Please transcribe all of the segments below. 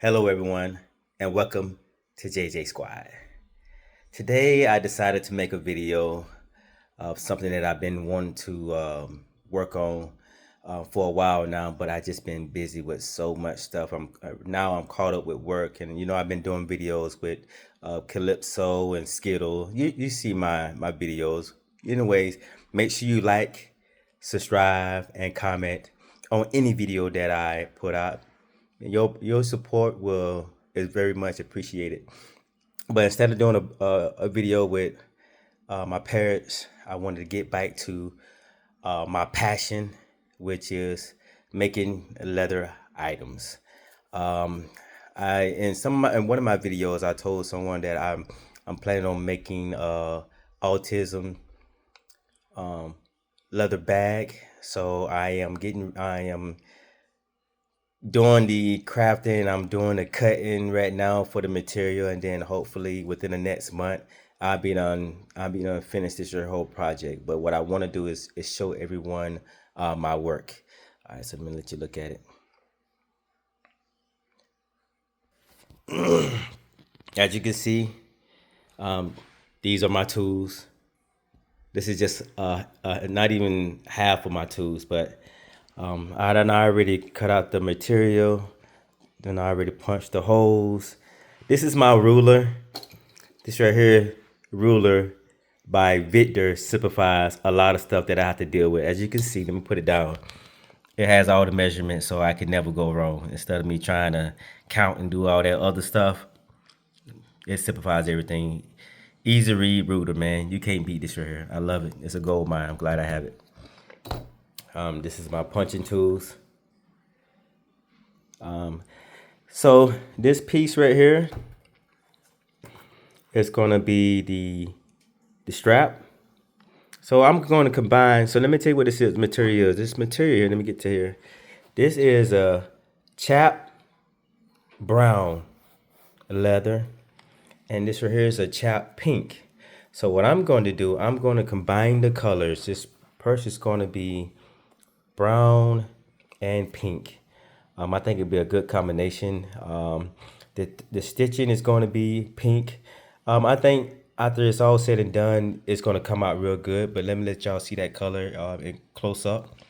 Hello, everyone, and welcome to JJ Squad. Today, I decided to make a video of something that I've been wanting to work on for a while now, but I just been busy with so much stuff. I'm caught up with work, and I've been doing videos with Calypso and Skittle. You see my videos. Anyways, make sure you like, subscribe, and comment on any video that I put out. Your support will is very much appreciated. But instead of doing a video with my parents, I wanted to get back to my passion, which is making leather items. Um, I in one of my videos, I told someone that I'm planning on making autism leather bag. So I am doing the crafting. I'm doing the cutting right now for the material, and then hopefully within the next month, I'll be done finish this your whole project. But what I want to do is show everyone my work. All right, so I'm gonna let you look at it. As you can see, um, these are my tools. This is just not even half of my tools, but I done already cut out the material. Then I already punched the holes. This is my ruler. This right here, ruler by Victor, simplifies a lot of stuff that I have to deal with. As you can see, let me put it down. It has all the measurements, so I can never go wrong. Instead of me trying to count and do all that other stuff, it simplifies everything. Easy read ruler, man. You can't beat this right here. I love it. It's a gold mine. I'm glad I have it. This is my punching tools. So this piece right here is gonna be the strap. So I'm going to combine. So let me tell you what this is. Material is. This material here. Let me get to here. This is a chap brown leather, and this right here is a chap pink. So what I'm going to do, I'm going to combine the colors. This purse is going to be brown and pink. I think it'd be a good combination. The stitching is going to be pink. I think after it's all said and done, it's going to come out real good. But let me let y'all see that color in close up.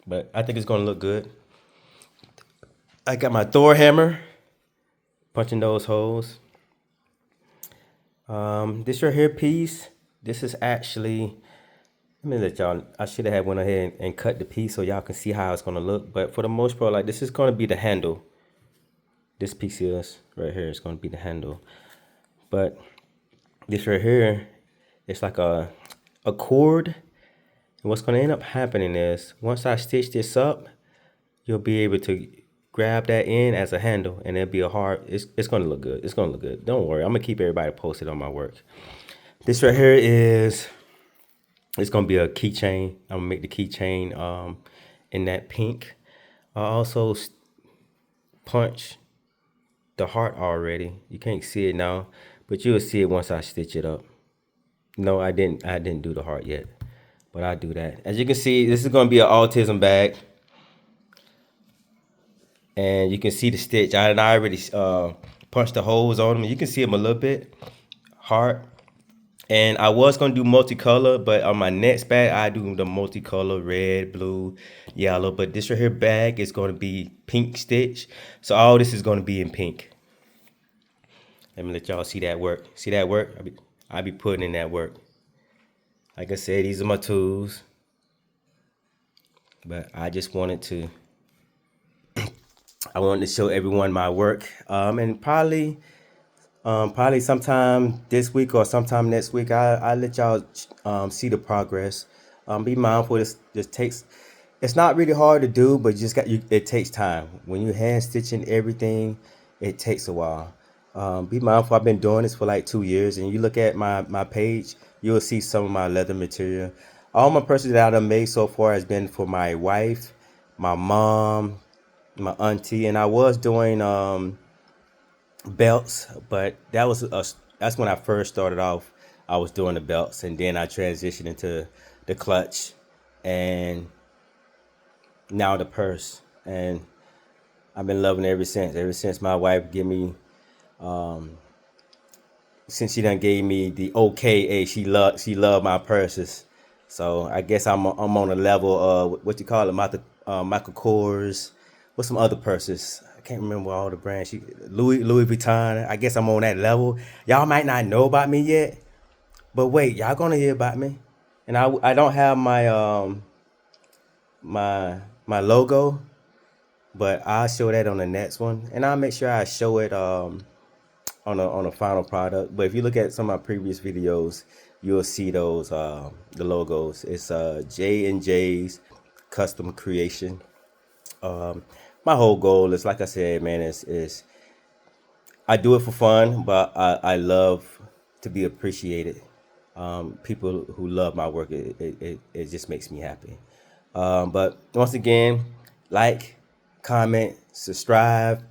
But I think it's going to look good. I got my Thor hammer, punching those holes. This right here piece, this is actually, let me let y'all, I should have went ahead and cut the piece so y'all can see how it's going to look. But for the most part, like this is going to be the handle. This piece is right here is going to be the handle. But this right here, it's like a cord. And what's going to end up happening is once I stitch this up, you'll be able to grab that in as a handle, and it'll be a hard, it's going to look good. It's going to look good. Don't worry. I'm going to keep everybody posted on my work. This right here is, it's going to be a keychain. I'm going to make the keychain in that pink. I also punch the heart already. You can't see it now, but you'll see it once I stitch it up. No, I didn't do the heart yet, but I'll do that. As you can see, this is going to be an autism bag, and you can see the stitch. I already punched the holes on them. You can see them a little bit. Heart. And I was going to do multicolor, but on my next bag, I do the multicolor, red, blue, yellow. But this right here bag is going to be pink stitch. So all this is going to be in pink. Let me let y'all see that work. See that work? I be putting in that work. Like I said, these are my tools. But I just wanted to, I wanted to show everyone my work. And probably sometime this week or sometime next week, I let y'all see the progress. Be mindful. This takes. It's not really hard to do, but you just got you. It takes time. When you hand stitching everything, it takes a while. Be mindful. I've been doing this for like 2 years, and you look at my page, you'll see some of my leather material. All my purses that I've made so far has been for my wife, my mom, my auntie, and I was doing belts, but that's when I first started off. I was doing the belts, and then I transitioned into the clutch, and now the purse. And I've been loving it ever since. Ever since my wife gave me, since she done gave me the okay, she loved my purses. So I guess I'm on a level of what you call it, Michael Kors. What's some other purses? I can't remember all the brands. Louis Vuitton. I guess I'm on that level. Y'all might not know about me yet, but wait, y'all gonna hear about me. And I don't have my logo, but I'll show that on the next one, and I'll make sure I show it on a final product. But if you look at some of my previous videos, you'll see those the logos. It's J and J's custom creation. My whole goal is, like I said, man, is I do it for fun, but I love to be appreciated. People who love my work, it just makes me happy. But once again, like, comment, subscribe,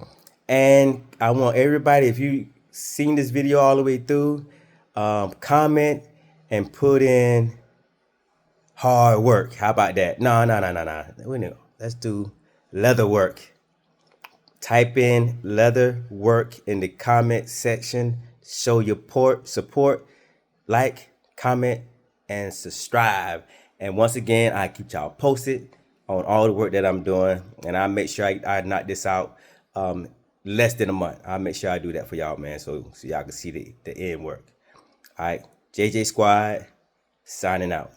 and I want everybody, if you seen this video all the way through, comment and put in hard work. How about that? No. Let's do leather work. Type in leather work in the comment section. Show your support, like, comment, and subscribe. And once again, I keep y'all posted on all the work that I'm doing, and I make sure I knock this out less than a month. I'll make sure I do that for y'all, man, so y'all can see the end work. All right, JJ Squad signing out.